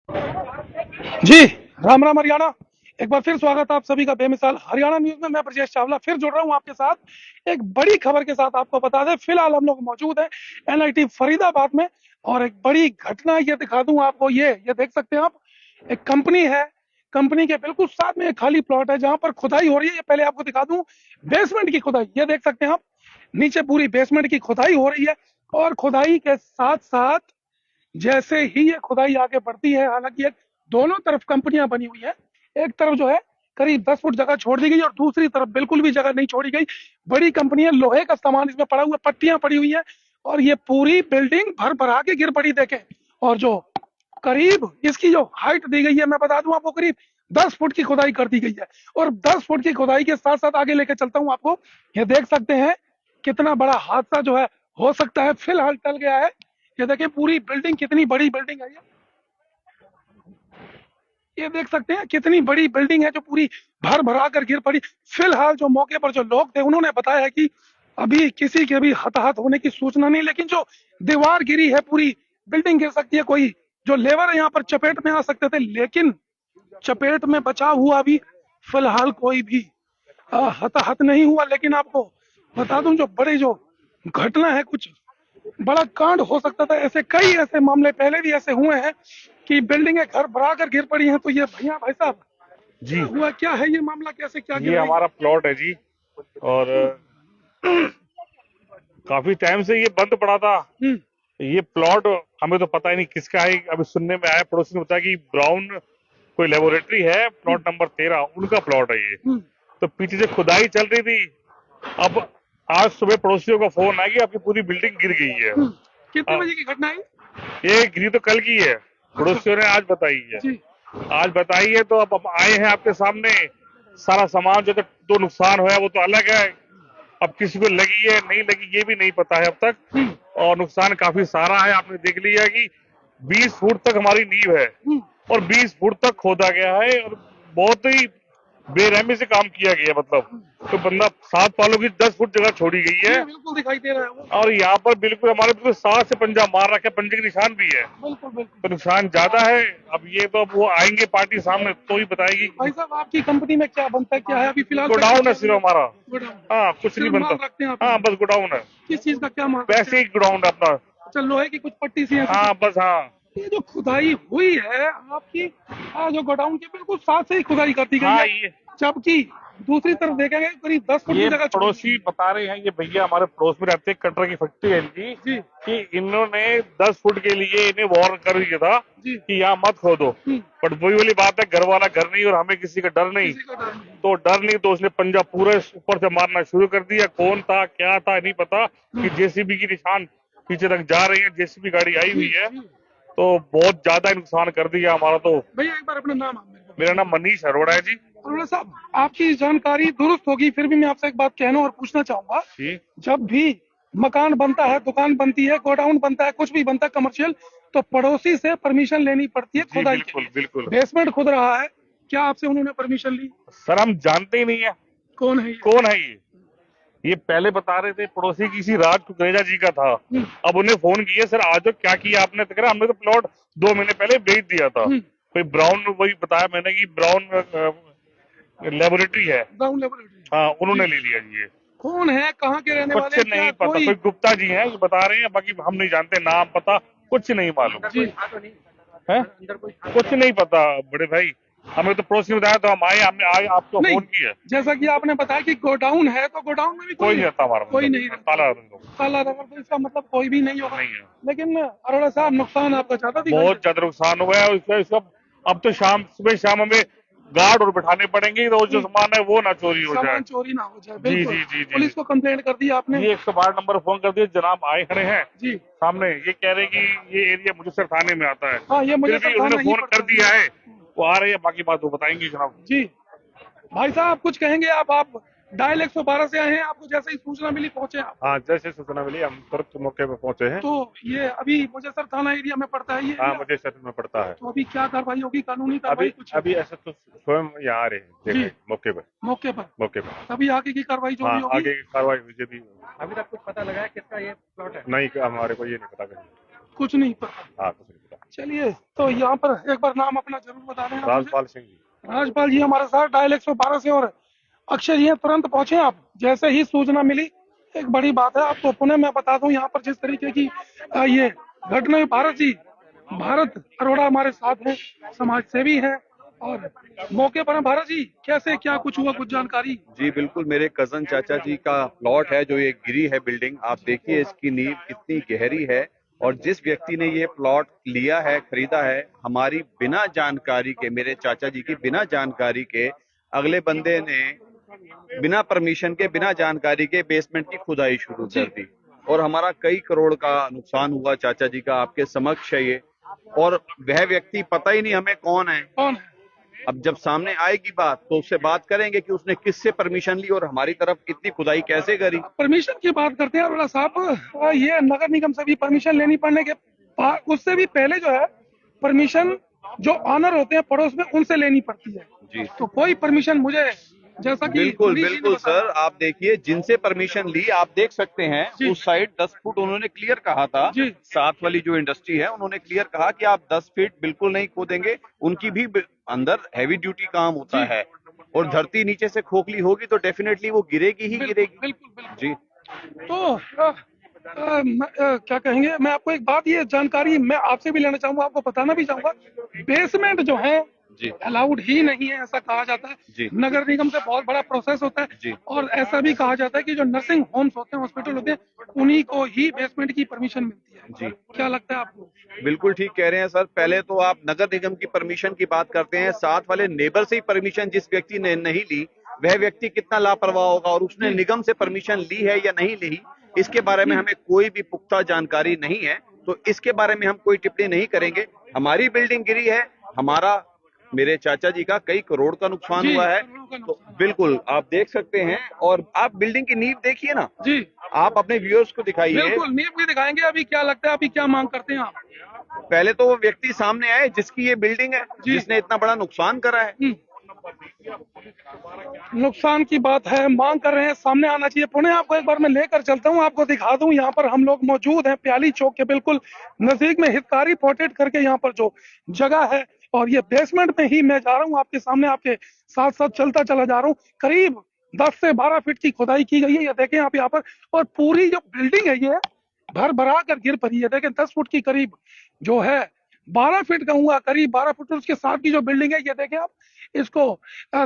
जी, राम राम हरियाणा। एक बार फिर स्वागत है आप सभी का बेमिसाल हरियाणा न्यूज में। मैं ब्रजेश चावला फिर जुड़ रहा हूं आपके साथ एक बड़ी खबर के साथ। आपको बता दें, फिलहाल हम लोग मौजूद हैं एनआईटी फरीदाबाद में और एक बड़ी घटना ये दिखा दूं आपको। ये देख सकते हैं आप, एक कंपनी है। कंपनी के बिल्कुल साथ में एक खाली प्लॉट है जहां पर खुदाई हो रही है। ये पहले आपको दिखा दूं, बेसमेंट की खुदाई। ये देख सकते हैं आप, नीचे पूरी बेसमेंट की खुदाई हो रही है और खुदाई के साथ साथ जैसे ही ये खुदाई आगे बढ़ती है, हालांकि एक दोनों तरफ कंपनियां बनी हुई है। एक तरफ जो है करीब 10 फुट जगह छोड़ दी गई और दूसरी तरफ बिल्कुल भी जगह नहीं छोड़ी गई। बड़ी कंपनी है, लोहे का सामान इसमें पड़ा हुआ, पट्टियां पड़ी हुई है और ये पूरी बिल्डिंग भर भरा के गिर पड़ी। देखें, और जो करीब इसकी जो हाइट दी गई है, मैं बता दूं आपको, करीब 10 फुट की खुदाई कर दी गई है। और 10 फुट की खुदाई के साथ साथ आगे लेके चलता हूं आपको। ये देख सकते हैं कितना बड़ा हादसा जो है हो सकता है, फिलहाल टल गया है। ये देखिए पूरी बिल्डिंग, कितनी बड़ी बिल्डिंग है ये देख सकते हैं कितनी बड़ी बिल्डिंग है जो पूरी भर भरा कर गिर पड़ी। फिलहाल जो मौके पर जो लोग थे उन्होंने बताया है कि अभी किसी के भी हताहत होने की सूचना नहीं, लेकिन जो दीवार गिरी है, पूरी बिल्डिंग गिर सकती है। कोई जो लेबर है यहाँ पर चपेट में आ सकते थे, लेकिन चपेट में बचा हुआ भी फिलहाल कोई भी हताहत नहीं हुआ। लेकिन आपको बता दूं, जो बड़े जो घटना है, कुछ बड़ा कांड हो सकता था। ऐसे कई ऐसे मामले पहले भी ऐसे हुए हैं कि बिल्डिंगें घर भरा कर गिर पड़ी हैं। तो ये भैया, भाई साहब, जी, हुआ क्या है, ये मामला कैसे क्या गिर ये रही हमारा प्लॉट है जी। और काफी टाइम से ये बंद पड़ा था। है? ये प्लॉट हमें तो पता ही नहीं किसका है। अभी सुनने में आया, पड़ोसी ने बताया कि ब्राउन कोई लेबोरेटरी है, प्लॉट नंबर 13, उनका प्लॉट है ये। हम्म, तो पीछे से खुदाई चल रही थी। अब आज सुबह पड़ोसियों का फोन आया कि आपकी पूरी बिल्डिंग गिर गई है। कितने बजे की घटना है? ये गिरी तो कल की है, अच्छा। पड़ोसियों ने आज बताई है। जी। आज बताई है तो अब आए हैं आपके सामने। सारा सामान जो तो नुकसान हुआ वो तो अलग है, अब किसी को लगी है नहीं लगी ये भी नहीं पता है अब हम्म, तक। और नुकसान काफी सारा है। आपने देख लिया कि 20 फुट तक हमारी नींव है हम्म, और 20 फुट तक खोदा गया है और बहुत ही बेरहमी से काम किया गया। मतलब तो बंदा 7 पालों की 10 फुट जगह छोड़ी गई है। जी बिल्कुल दिखाई दे रहा है वो। और यहाँ पर बिल्कुल हमारे बिल्कुल 7 से पंजा मार रखे, पंजे के निशान भी है। बिल्कुल बिल्कुल। तो नुकसान ज्यादा है। अब ये तो अब वो आएंगे पार्टी सामने तो ही बताएगी। भाई साहब, आपकी कंपनी में क्या बनता है, क्या है अभी फिलहाल सेटअप गोडाउन है चल रही सिर्फ हमारा। है? गोडाउन। हाँ, कुछ नहीं सिर्फ बनता। माल रखते हैं आप हाँ, यहाँ? बस गोडाउन है। किस चीज का क्या माल रखते वैसे हैं? ही गोडाउन है अपना। अच्छा, लोहे की कुछ पट्टी सी ऐसी हाँ, कुछ? बस हाँ। ये जो खुदाई हुई है आपकी, जो गोडाउन के बिल्कुल साथ से ही खुदाई कर दी गई हाँ, है, जबकि दूसरी तरफ देखेंगे करीब 10 फुट की ये जगह छोड़ी पड़ोसी गई बता रहे हैं, ये भैया हमारे पड़ोस में रहते हैं, कटर की फैक्ट्री है इनकी। है। जी। कि इन्होंने 10 फुट के लिए इन्हें वार्न कर दिया था जी। कि यहाँ मत खोदो। बट वही वाली बात है, घर वाला घर नहीं और हमें किसी का डर नहीं। किसी का डर नहीं। तो डर नहीं तो उसने पंजा पूरे ऊपर से मारना शुरू कर दिया। कौन था क्या था नहीं पता। कि जेसीबी की निशान पीछे तक जा रही है, जेसीबी गाड़ी आई जी हुई है। जी। तो बहुत ज्यादा नुकसान कर दिया हमारा तो। भैया एक बार अपना नाम आप मेरे को मेरा बताइए। नाम मनीष अरोड़ा है जी। अरोड़ा साहब, आपकी जानकारी दुरुस्त होगी, फिर भी मैं आपसे एक बात कहना और पूछना चाहूंगा। जी जब भी मकान बनता है, दुकान बनती है, गोडाउन बनता है, कुछ भी बनता है कमर्शियल, तो पड़ोसी से परमिशन लेनी पड़ती है जी, खुदाई के बिल्कुल लिए। बिल्कुल। बेसमेंट खुद रहा है, क्या आपसे उन्होंने परमिशन ली? सर हम जानते ही नहीं है कौन है ये? कौन है ये पहले बता रहे थे पड़ोसी किसी राज कुकरेजा जी का था। हम्म, अब उन्हें फोन किया, सर आज क्या किया आपने? तो कह रहा हमने तो प्लॉट 2 महीने पहले बेच दिया था। हम्म, कोई ब्राउन, वही बताया मैंने कि ब्राउन लेबोरेटरी है। Ground level. हाँ, जी। उन्होंने ले लिया जी ये। कौन है, कहाँ के रहने वाले कुछ हैं, नहीं क्या पता, कोई? कोई गुप्ता जी हैं ये बता रहे हैं, बाकी हम नहीं जानते, नाम पता कुछ नहीं मालूम जी। है। कुछ नहीं पता बड़े भाई, हमें तो पड़ोसी ने बताया तो हम आए, हमने आए आपको नहीं, फोन किया। जैसा कि आपने बताया कि गोडाउन है, तो गोडाउन में भी कोई कोई नहीं रहता हमारा, कोई मतलब नहीं रहता? ताला बंद होगा। ताला रबर, तो इसका मतलब कोई भी नहीं होगा। नहीं है। लेकिन अरोड़ा साहब, नुकसान आपका ज्यादा दिखाई बहुत देता ज्यादा नुकसान हुआ है इसका। अब तो शाम, सुबह शाम हमें गार्ड और बिठाने पड़ेंगे तो जो है। सामान है वो ना चोरी हो जाए। सामान चोरी ना हो जाए, जी बिल्कुल। जी जी जी। पुलिस को कंप्लेंट कर दी आपने? जी, 112 नंबर फोन कर दिए, जनाब आए खड़े हैं जी। सामने। ये कह रहे कि ये एरिया मुझसे थाने में आता है। हाँ, ये मुझे फिर सर भी उन्होंने थाना ही फोन पड़ता कर है। दिया है, वो आ रहे हैं, बाकी बात वो बताएंगे जनाब। जी। भाई साहब, कुछ कहेंगे आप डायल 112 से आए हैं, आपको जैसे ही सूचना मिली पहुंचे आप? हाँ, जैसे सूचना मिली हम तुरंत मौके पे पहुंचे हैं। तो ये अभी मुजफ्फर थाना एरिया में पड़ता है ये हाँ, एरिया? मुझे शहर में पड़ता है। तो अभी क्या कार्रवाई होगी, कानूनी अभी कार्रवाई कुछ? अभी ऐसा तो स्वयं यहाँ आ रहे हैं जी। देखने मौके पर। मौके पर? मौके पर। तभी आगे की कार्रवाई जो हाँ, भी होगी। आगे की कार्रवाई मुझे भी अभी तक कुछ पता लगा है किसका ये प्लॉट है? नहीं, हमारे को ये नहीं पता कहीं। कुछ नहीं पता। हाँ, कुछ नहीं पता। चलिए, तो यहाँ पर एक बार नाम अपना जरूर बता देना मुझे। राजपाल सिंह जी। राजपाल जी हमारे साथ डायल 112 से, और अक्षय जी हैं, तुरंत पहुंचे आप जैसे ही सूचना मिली। एक बड़ी बात है, आपको पुनः मैं बता दूं यहाँ पर जिस तरीके की ये घटना हुई, भारत अरोड़ा हमारे साथ हैं, समाज सेवी हैं, और मौके पर हैं। भारत जी, कैसे क्या कुछ हुआ, कुछ जानकारी? जी बिल्कुल, मेरे कजन चाचा जी का प्लॉट है जो ये गिरी है बिल्डिंग। आप देखिए इसकी नींव कितनी गहरी है, और जिस व्यक्ति ने ये प्लॉट लिया है, खरीदा है, हमारी बिना जानकारी के, मेरे चाचा जी की बिना जानकारी के, अगले बंदे ने बिना परमिशन के, बिना जानकारी के बेसमेंट की खुदाई शुरू कर दी, और हमारा कई करोड़ का नुकसान हुआ। चाचा जी का आपके समक्ष है ये, और वह व्यक्ति पता ही नहीं हमें कौन है। कौन है? अब जब सामने आएगी बात तो उससे बात करेंगे कि उसने किससे परमिशन ली और हमारी तरफ इतनी खुदाई कैसे करी। परमिशन की बात करते हैं अरोड़ा साहब, ये नगर निगम से भी परमिशन लेनी पड़ने के उससे भी पहले जो है परमिशन जो ऑनर होते हैं पड़ोस में, उनसे लेनी पड़ती है जी, तो कोई परमिशन मुझे, जैसा कि बिल्कुल मनीष जी ने बिल्कुल बताया। सर, आप देखिए जिनसे परमिशन ली, आप देख सकते हैं जी। उस साइड 10 फुट उन्होंने क्लियर कहा था। जी। साथ वाली जो इंडस्ट्री है उन्होंने क्लियर कहा कि आप 10 फीट बिल्कुल नहीं खोदेंगे। उनकी भी अंदर हैवी ड्यूटी काम होता जी। है, और धरती नीचे से खोखली होगी तो डेफिनेटली वो गिरेगी ही गिरेगी। बिल्कुल बिल्कुल। जी, तो क्या कहेंगे, मैं आपको एक बात, ये जानकारी मैं आपसे भी लेना चाहूंगा, आपको बताना भी चाहूंगा। बेसमेंट जो है जी, अलाउड ही नहीं है, ऐसा कहा जाता है। जी, नगर निगम से बहुत बड़ा प्रोसेस होता है, जी, और ऐसा भी कहा जाता है कि जो नर्सिंग होम्स होते हैं, हॉस्पिटल होते हैं, उन्हीं को ही बेसमेंट की परमिशन मिलती है। जी, क्या लगता है आपको? बिल्कुल ठीक कह रहे हैं सर। पहले तो आप नगर निगम की परमिशन की बात करते हैं, साथ वाले नेबर से ही परमिशन जिस व्यक्ति ने नहीं ली, वह व्यक्ति कितना लापरवाह होगा, और उसने निगम से परमिशन ली है या नहीं ली, इसके बारे में हमें कोई भी पुख्ता जानकारी नहीं है, तो इसके बारे में हम कोई टिप्पणी नहीं करेंगे। हमारी बिल्डिंग गिरी है, हमारा, मेरे चाचा जी का कई करोड़ का नुकसान जी, हुआ है, करोड़ों का तो नुकसान। बिल्कुल आप देख सकते हैं। और आप बिल्डिंग की नींव देखिए ना, जी आप अपने व्यूअर्स को दिखाइए। बिल्कुल, नींव भी दिखाएंगे। अभी क्या लगता है, अभी क्या मांग करते हैं आप? पहले तो वो व्यक्ति सामने आए जिसकी ये बिल्डिंग है, जी। जिसने इतना बड़ा नुकसान करा है। नुकसान की बात है, मांग कर रहे हैं, सामने आना चाहिए। पुणे आपको एक बार मैं लेकर चलता हूं, आपको दिखा दूं। यहाँ पर हम लोग मौजूद हैं प्याली चौक के बिल्कुल नजदीक में, हितकारी पोर्ट्रेट करके यहाँ पर जो जगह है, और ये बेसमेंट में ही मैं जा रहा हूँ, आपके सामने आपके साथ साथ चलता चला जा रहा हूँ। करीब 10 से 12 फीट की खुदाई की गई है, ये देखें आप यहाँ पर। और पूरी जो बिल्डिंग है ये भर भरा कर गिर पड़ी है। देखें 10 फुट की करीब जो है, 12 फीट कहूंगा, करीब 12 फुट। उसके साथ की जो बिल्डिंग है ये देखें आप, इसको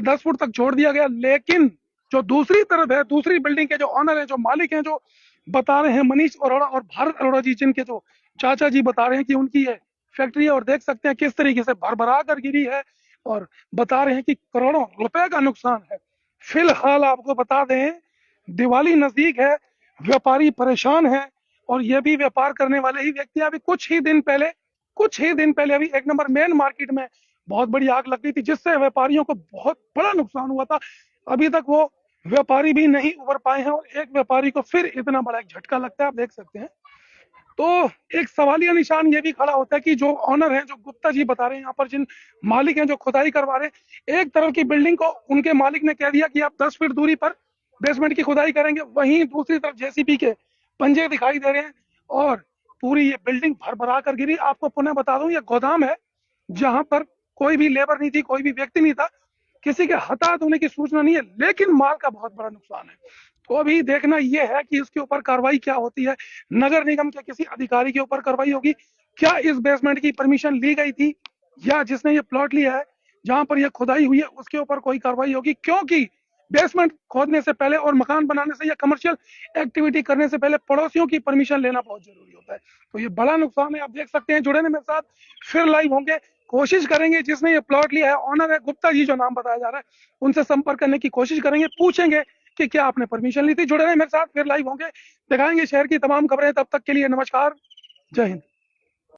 10 फुट तक छोड़ दिया गया। लेकिन जो दूसरी तरफ है, दूसरी बिल्डिंग के जो ऑनर है, जो मालिक हैं, जो बता रहे हैं मनीष अरोड़ा और भारत अरोड़ा जी, जिनके जो चाचा जी बता रहे हैं कि उनकी ये फैक्ट्री है, और देख सकते हैं किस तरीके से भरभरा कर गिरी है, और बता रहे हैं कि करोड़ों रुपए का नुकसान है। फिलहाल आपको बता दें, दिवाली नजदीक है, व्यापारी परेशान है, और ये भी व्यापार करने वाले ही व्यक्ति। अभी कुछ ही दिन पहले अभी 1 नंबर मेन मार्केट में बहुत बड़ी आग लग गई थी, जिससे व्यापारियों को बहुत बड़ा नुकसान हुआ था। अभी तक वो व्यापारी भी नहीं उबर पाए हैं, और एक व्यापारी को फिर इतना बड़ा एक झटका लगता है, आप देख सकते हैं। तो एक सवालिया निशान ये भी खड़ा होता है कि जो ऑनर है, जो गुप्ता जी बता रहे हैं यहाँ पर, जिन मालिक हैं जो खुदाई करवा रहे हैं, एक तरफ की बिल्डिंग को उनके मालिक ने कह दिया कि आप 10 फीट दूरी पर बेसमेंट की खुदाई करेंगे, वहीं दूसरी तरफ जेसीबी के पंजे दिखाई दे रहे हैं, और पूरी ये बिल्डिंग भर भरा कर गिरी। आपको पुनः बता दूं, ये गोदाम है जहां पर कोई भी लेबर नहीं थी, कोई भी व्यक्ति नहीं था, किसी के हताहत होने की सूचना नहीं है, लेकिन माल का बहुत बड़ा नुकसान है। तो अभी देखना यह है कि इसके ऊपर कार्रवाई क्या होती है। नगर निगम के किसी अधिकारी के ऊपर कार्रवाई होगी, क्या इस बेसमेंट की परमिशन ली गई थी, या जिसने ये प्लॉट लिया है जहां पर यह खुदाई हुई है उसके ऊपर कोई कार्रवाई होगी। क्योंकि बेसमेंट खोदने से पहले और मकान बनाने से या कमर्शियल एक्टिविटी करने से पहले पड़ोसियों की परमिशन लेना बहुत जरूरी होता है। तो ये बड़ा नुकसान है, आप देख सकते हैं। जुड़े हैं मेरे साथ, फिर लाइव होंगे, कोशिश करेंगे जिसने ये प्लॉट लिया है, ऑनर है गुप्ता जी जो नाम बताया जा रहा है, उनसे संपर्क करने की कोशिश करेंगे, पूछेंगे कि क्या आपने परमिशन ली थी। जुड़े रहे मेरे साथ, फिर लाइव होंगे, दिखाएंगे शहर की तमाम खबरें। तब तक के लिए नमस्कार, जय हिंद।